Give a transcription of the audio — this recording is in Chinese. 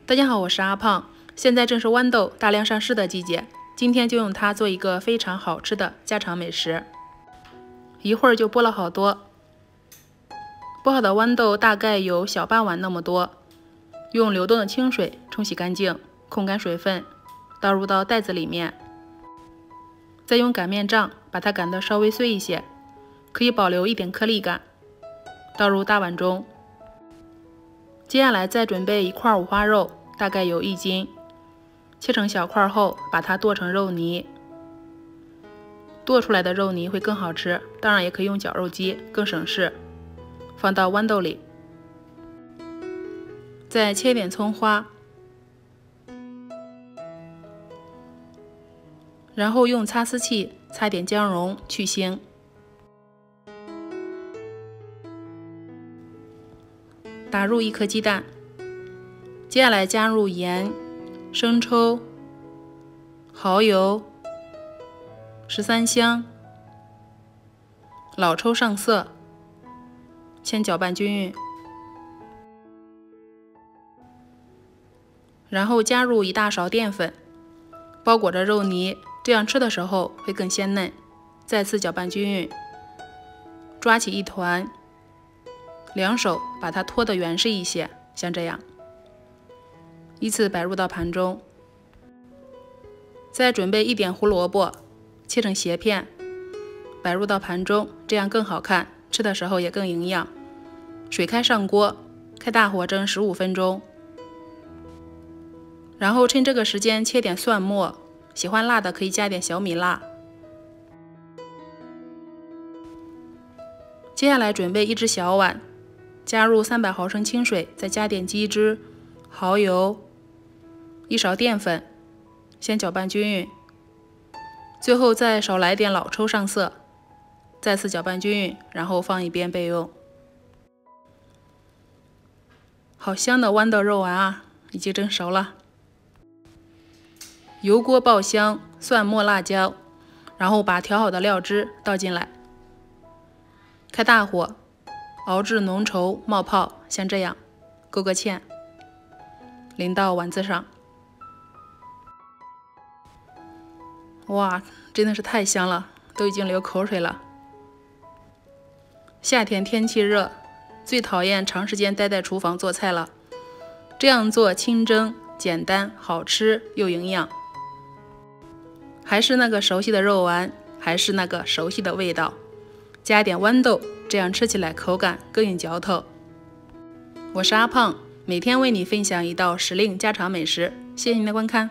大家好，我是阿胖。现在正是豌豆大量上市的季节，今天就用它做一个非常好吃的家常美食。一会儿就剥了好多，剥好的豌豆大概有小半碗那么多，用流动的清水冲洗干净，控干水分，倒入到袋子里面，再用擀面杖把它擀得稍微碎一些，可以保留一点颗粒感，倒入大碗中。接下来再准备一块五花肉，大概有1斤，切成小块后，把它剁成肉泥。剁出来的肉泥会更好吃，当然也可以用绞肉机，更省事。放到豌豆里，再切一点葱花，然后用擦丝器擦点姜蓉去腥。打入1颗鸡蛋，接下来加入盐、生抽、蚝油、13香，老抽上色，先搅拌均匀，然后加入1大勺淀粉，包裹着肉泥，这样吃的时候会更鲜嫩。再次搅拌均匀，抓起一团，两手把它托得圆实一些，像这样，依次摆入到盘中。再准备1点胡萝卜，切成斜片，摆入到盘中，这样更好看，吃的时候也更营养。水开上锅，开大火蒸15分钟，然后趁这个时间切点蒜末，喜欢辣的可以加点小米辣。接下来准备1只小碗，加入300毫升清水，再加点鸡汁、蚝油、1勺淀粉，先搅拌均匀，最后再少来点老抽上色，再次搅拌均匀，然后放一边备用。好香的豌豆肉丸啊，已经蒸熟了。油锅爆香，蒜末辣椒，然后把调好的料汁倒进来，开大火熬至浓稠冒泡，像这样，勾个芡，淋到丸子上。哇，真的是太香了，都已经流口水了。夏天天气热，最讨厌长时间待在厨房做菜了。这样做清蒸、简单、好吃又营养。还是那个熟悉的肉丸，还是那个熟悉的味道。加点豌豆，这样吃起来口感更有嚼头。我是阿胖，每天为你分享一道时令家常美食，谢谢您的观看。